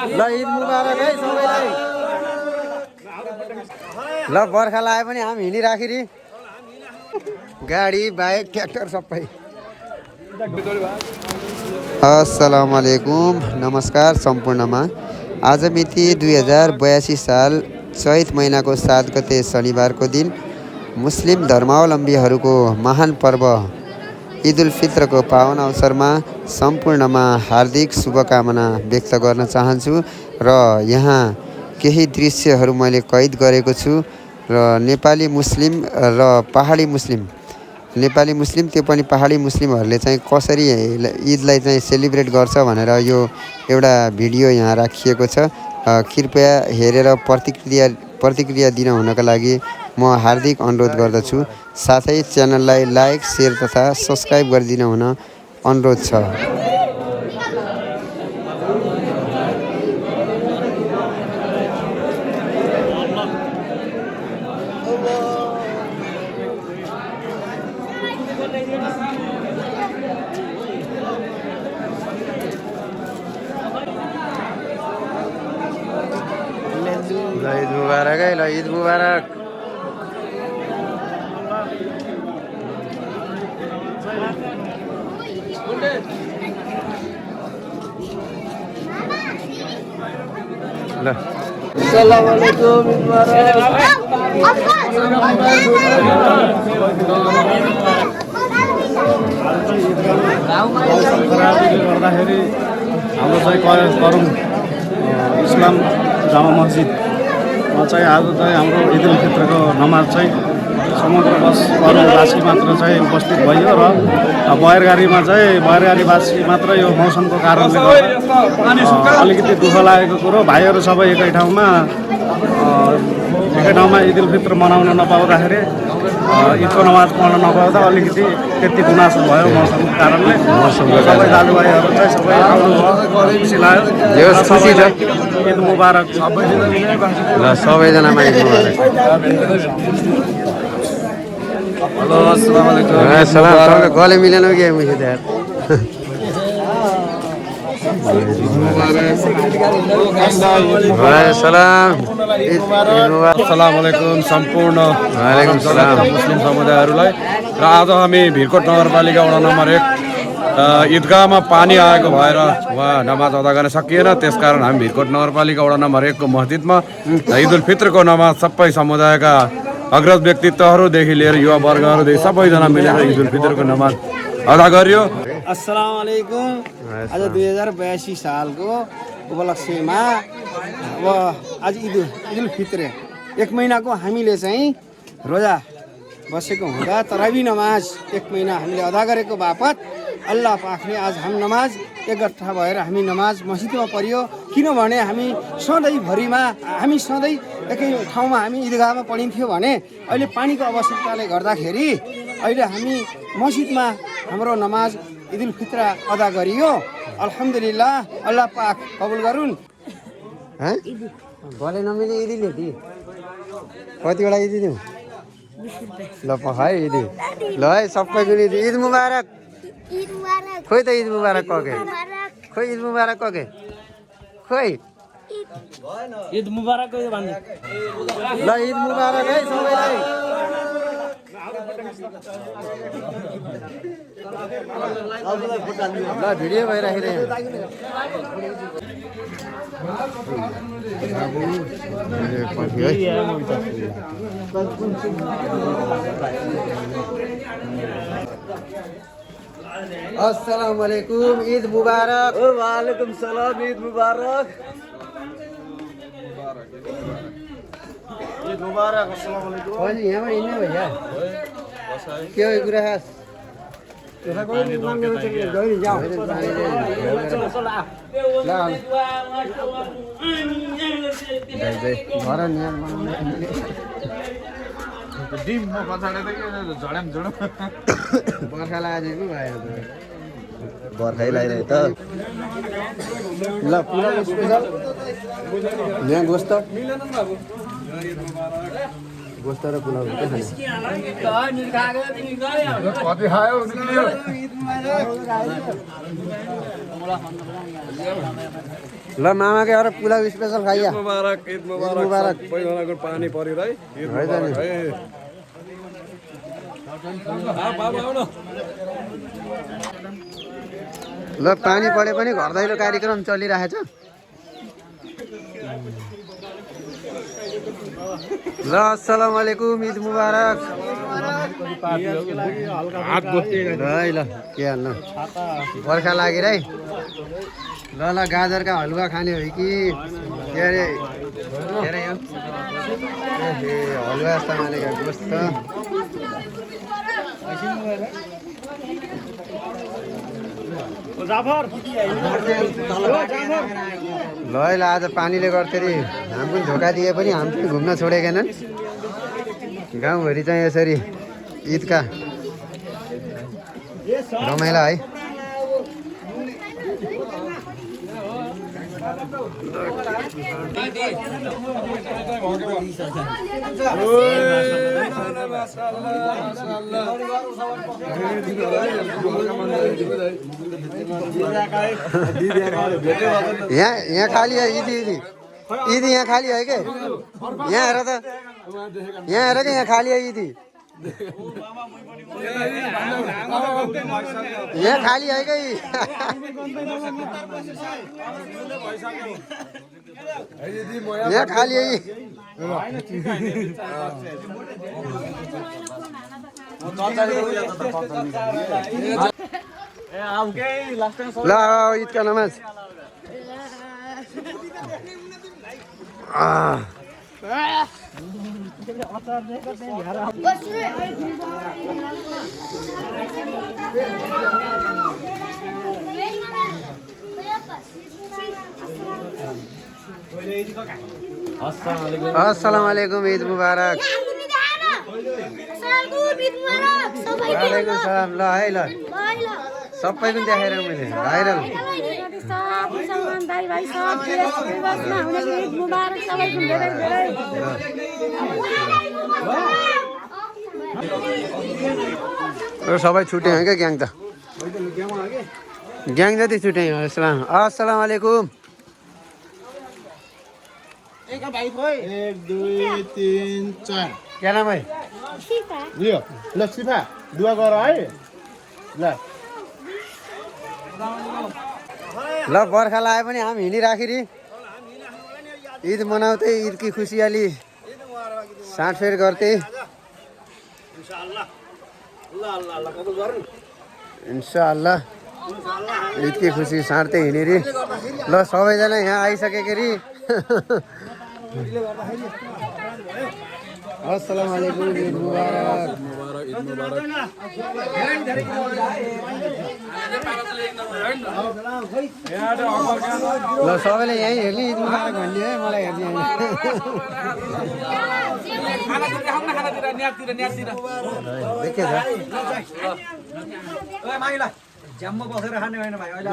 ल ईद मुबारक है सबैलाई। ल बर्खा लाए पनि हामी हिँडिराखेरी गाडी बाइक ट्र्याक्टर सबै। अस्सलामुअलैकुम, नमस्कार सम्पूर्णमा। आज मिति 2082 साल चैत महिनाको 7 गते शनिबारको दिन मुस्लिम धर्मावलम्बीहरूको महान पर्व ईद उल फित्रको पावन अवसरमा सम्पूर्णमा हार्दिक शुभकामना व्यक्त गर्न चाहन्छु। र यहाँ केही दृश्यहरू मैले कैद गरेको छु र नेपाली मुस्लिम र पहाडी मुस्लिम, नेपाली मुस्लिम त्यो पनि पहाडी मुस्लिमहरूले चाहिँ कसरी ईदलाई चाहिँ सेलिब्रेट गर्छ भनेर यो एउटा भिडियो यहाँ राखिएको छ। कृपया हेरेर प्रतिक्रिया दिन हुनका लागि म हार्दिक अनुरोध गर्दछु। साथै च्यानललाई लाइक, शेयर तथा सब्स्क्राइब गरिदिन हुन अनुरोध छ। ईद मुबारक है। ल ईद मुबारक। ल अस्सलाम वालेकुम, ईद मुबारक। गर्दाखेरि हाम्रो चाहिँ करम इस्लाम जामा मस्जिदमा चाहिँ आज चाहिँ हाम्रो ईद उल फित्रको नमाज चाहिँ समग्र बसवासी मात्र चाहिँ उपस्थित भयो र बयरगारीमा चाहिँ बयरगारीवासी मात्र यो मौसमको कारणले गर्दा अलिकति दुःख लागेको कुरो भाइहरू सबै एकै ठाउँमा ईद उल फित्र मनाउन नपाउँदाखेरि ईदको नमाज पढ्न नपाउँदा अलिकति त्यति गुनासो भयो मौसमको कारणले। सबै दाजुभाइहरू चाहिँ सबै खुसी लाग्यो, खुसी छ। ईद मुबारक सबैजनामा ईद मुबारक। हेलो अस्सलाम वालेकुम। सलाम। तपाईँले गले मिलेन कि मुझे यार। अस्सलामुअलैकुम सम्पूर्ण मुस्लिम समुदायहरूलाई। र आज हामी भिरकोट नगरपालिका वडा नम्बर 1 ईदगाहमा पानी आएको भएर वहाँ नमाज अदा गर्न सकिएन। त्यसकारण हामी भिरकोट नगरपालिका वडा नम्बर 1 को मस्जिदमा ईद उल फित्रको नमाज सबै समुदायका अग्रज व्यक्तित्वहरूदेखि लिएर युवा वर्गहरूदेखि सबैजना मिलेर ईद उल फित्रको नमाज अदा गरियो। अस्सलाम वालेकुम। आज 2082 सालको उपलक्ष्यमा अब आज ईद उल फित्र 1 महिनाको हामीले चाहिँ रोजा बसेको हुँदा तरावी नमाज 1 महिना हामीले अदा गरेको बापत अल्लाह पाकले आज हामी नमाज एकट्ठा भएर हामी नमाज मस्जिदमा पढ्यो। किनभने हामी सधैँभरिमा हामी सधैँ एकै ठाउँमा हामी ईदगाहमा पढिन्थ्यो भने अहिले पानीको आवश्यकताले गर्दाखेरि अहिले हामी मस्जिदमा हाम्रो नमाज ईद उल फित्र अदा गरियो। अल्हम्दुलिल्लाह, अल्लाह पाक कबुल गरून्। गले नमिले ईदी ल्याति कतिवटा ईदी दिउँ? ल है ईदी। ल है सबैको ईद मुबारक। खोइ त ईद मुबारक कके? खोइ ईद मुबारक कके? खोइ ईद मुबारक भन्नु। ल ईद मुबारक है सबैलाई। ल भिडियो भइराखेर अस्सलाम वालेकुम, ईद मुबारक। वालेकुम सलाम, ईद मुबारक। ईद मुबारक। अस्सलाम वालेकुम। होइन यहाँबाट हिँड्ने भैया के हो कुरा खास? बर्खा लागेको भयो बर्खै लगाइरहे त। ल पुरा स्पेसल यहाँ गोस्त गोस्त र पुलाउ कति खायो? ल मामाकै अरू पुलाउ स्पेसल खाइया ईद मुबारक मुबारक। सबैजनाको पानी पऱ्यो है ईद है त नि। मुबारक है बाबा आउन ल पानी परे पनि घर दैलो कार्यक्रम चलिरहेछ ल अस्सलाम वालेकुम ईद मुबारक है ल के हाल्नु बर्खा लागेर है ल ल गाजरका हलुवा खाने हो कि के अरे यो हलुवा जस्तो मानेको गोस्त ल है ल आज पानीले गर्दाखेरि हाम पनि धोका दिए पनि हाम पनि घुम्न छोडेकेनन् गाउँभरि चाहिँ यसरी ईदका रमाइला है यहाँ खाली है ईदी ईदी ईदी यहाँ खाली है के यहाँ हेर त यहाँ हेर के यहाँ खाली है ईदी यहाँ खाली है कि यहाँ खाली है ल ईदका नमाज अस्सलाम वालेकुम ईद मुबारक वालेकुम सलाम ल है ल सबैको देखाएर मैले भाइरल सबै छुट्यो क्या ग्याङ त ग्याङ जति छुट्यो अस्सलाम वालेकुम 1 2 3 4 क्या नाम है लियो ल सिफा दुआ गर है ल ल बर्खा लाए पनि हामी हिँडिराखेरि ईद मनाउँदै ईदकी खुसियाली साँडफेर गर्दै इन्साअल्लाह ईदकी खुसी साँड्दै हिँडेरी ल सबैजना यहाँ आइसकेखेरि अस्सलाम वालेकुम ईद मुबारक ल सबैले यहीँ हेर्ने ईद मुबारक भन्ने है मलाई हेर्ने देखेछ ज्याममा बसेर खाने होइन भाइ अहिले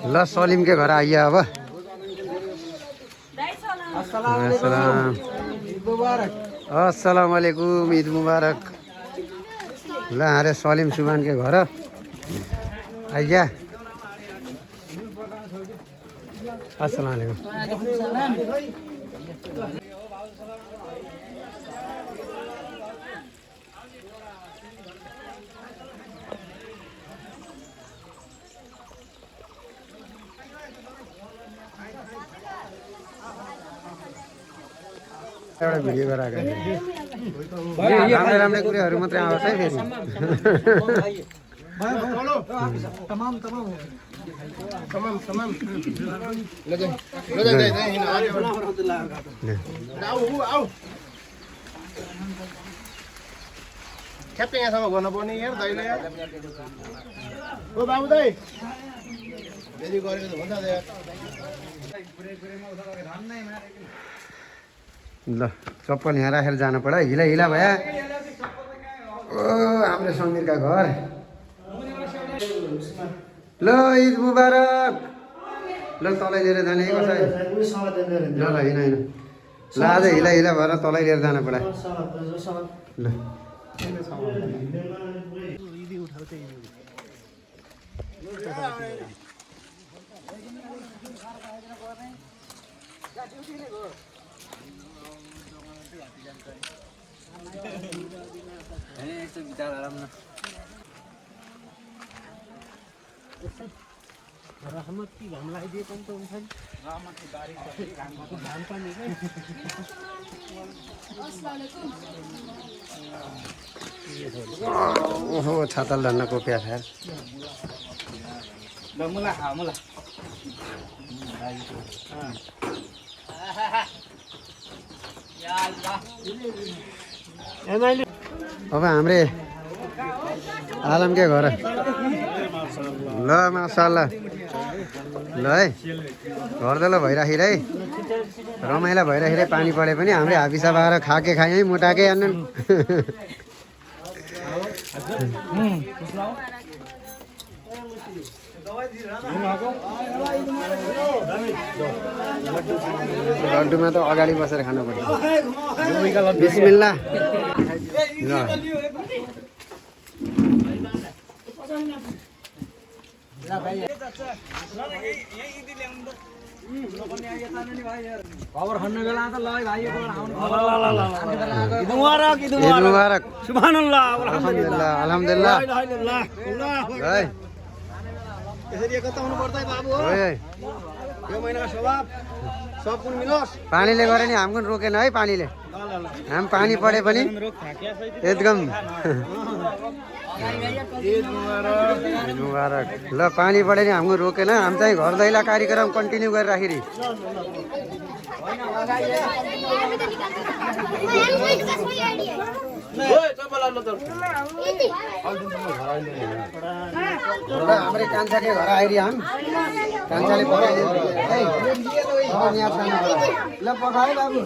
ल सलिम के घर आइया अब अस्सलाम वालेकुम ईद मुबारक ल अरे सलिम सुभान के घर आइया अस्सलाम वालेकुम एउटा भिडियो गराएको राम्रै राम्रै कुराहरू मात्रै आउँछ है फेरि तमाम क्याप्टेन यहाँसम्म गर्नुपर्ने यार दाइले यार ओ बाबु दाइ यदि गरेको त भन्छ यार ल चप्पल यहाँ राखेर जानु पर्यो हिला हिला भया ओ हाम्रो समीरका घर ल ईद मुबारक ल तलै लिएर जाने कसै ल ल हिँड हिँड ल आज हिला हिला भएर तलै लिएर जानु पर्यो ल रहमत की घाम लगाइदिए पनि त हुन्छ नि रहमत की बारिश घामको घाम पनि ओहो छाता धन्न को प्यास यार ल मुला खा मुला अब हाम्रे आलमकै घर ल मासाल्लाह ल है घर त ल भइराखेर है रमाइला भइराखेर पानी परे पनि हाम्रै हाफिसा बाएर खाके खाएँ है मोटाकै आनन् लड्डुमा त अगाडि बसेर खानु पर्छ बिस्मिल्लाह ल खबर खन्न बेला त ल भाइ यो आउनु ईद मुबारक ईद मुबारक सुभानअल्लाह अल्हम्दुलिल्लाह अल्हम्दुलिल्लाह है यसरी एकता हुनु पर्छ है बाबु हो है यो महिनाको स्वभाव सब कुन मिलोस् पानीले गरे नि हाम्रो रोकेन है पानीले हाम पानी परे पनि एकदम ईद मुबारक ईद मुबारक ल पानी परे नि हाम्रो रोकेन हाम चाहिँ घर दैला कार्यक्रम कन्टिन्यू गरिराखेरी हाम्रै कान्छाकै घर आइरही हाम कान्छाले पकाइदिनु है ल पकाए बाबु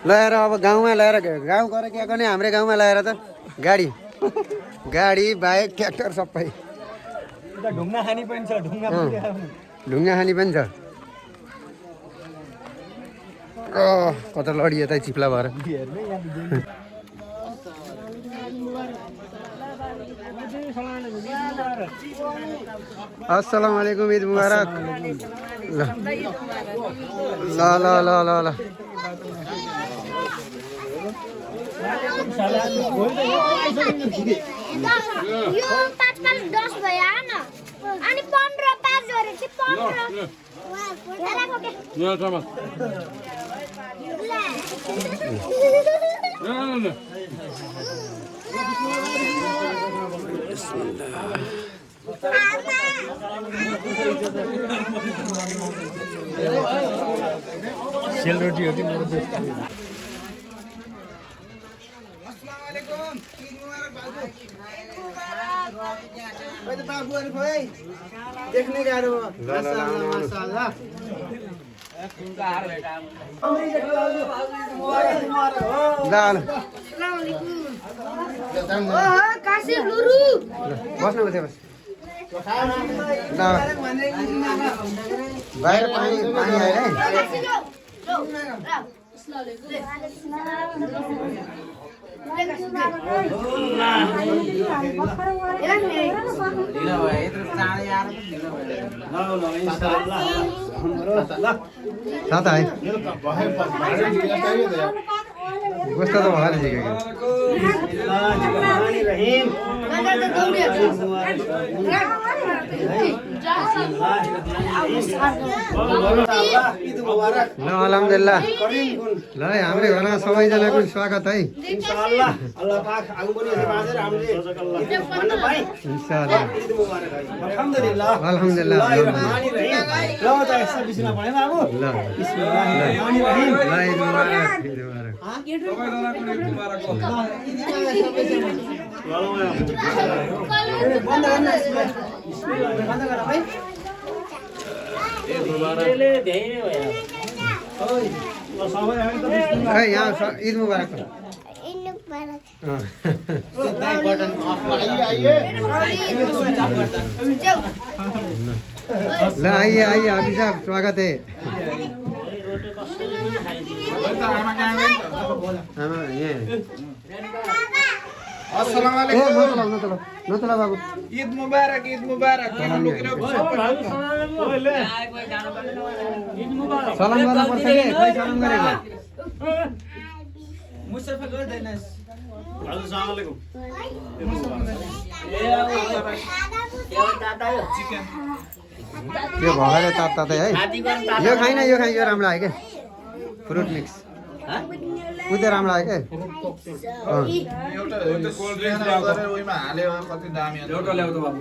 ल्याएर अब गाउँमा ल्याएर गाउँ गएर के गर्ने हाम्रै गाउँमा ल्याएर त गाडी गाडी बाइक ट्र्याक्टर सबै ढुङ्गा खानी पनि छ ढुङ्गा ढुङ्गा खानी पनि छ कता लडी यतै चिप्ला भएर अस्सलामु अलैकुम ईद मुबारक ल ल ल ल ल ल यो 5-5-10 भयो न अनि 15-5 जोडेपछि 15 हेराको के यहाँ समाज सेल रोटी होती मेरो दोस्त देख्ने गाह्रो माशाअल्लाह काशी लुरु बस्नु बसे बस बाहिर पानी पानी आएर साथ है कस्तो त भएर जिकेको रहीम ईद मुबारक ल अल्हम्दुलिल्लाह करिम गुण ल हाम्रै घरमा सबैजनाको स्वागत है इंशाअल्लाह अल्लाह पाक आगू पनि बाजेर हामीले ईद भन्न पाए इन्शाअल्लाह ईद मुबारक है अल्हम्दुलिल्लाह अल्हम्दुलिल्लाह रहमानिर्रहीम ल त यस्तो बिस्ना पढे बाबु ल बिस्मिल्लाहिर्रहमानिर्रहीम ल ईद मुबारक ईद मुबारक बन्द गर्न बिस्मिल्लाह बन्द गर्न भाइ सबै हामी त है यहाँ ईद मुबारक अँ। ल आइए आइए अभी साहब स्वागत है आमा यहाँ ए नतला बाबु ईद मुबारक सलाम गर्नुपर्छ कि खै सलाम गरेको मुस्तफा गर्दैनस् त्यो भएर तातै है यो खाइन यो राम्रो लाग्यो क्या फ्रुट मिक्स उतै राम्रो लाग्यो क्या एउटा ल्याउँदा बाबु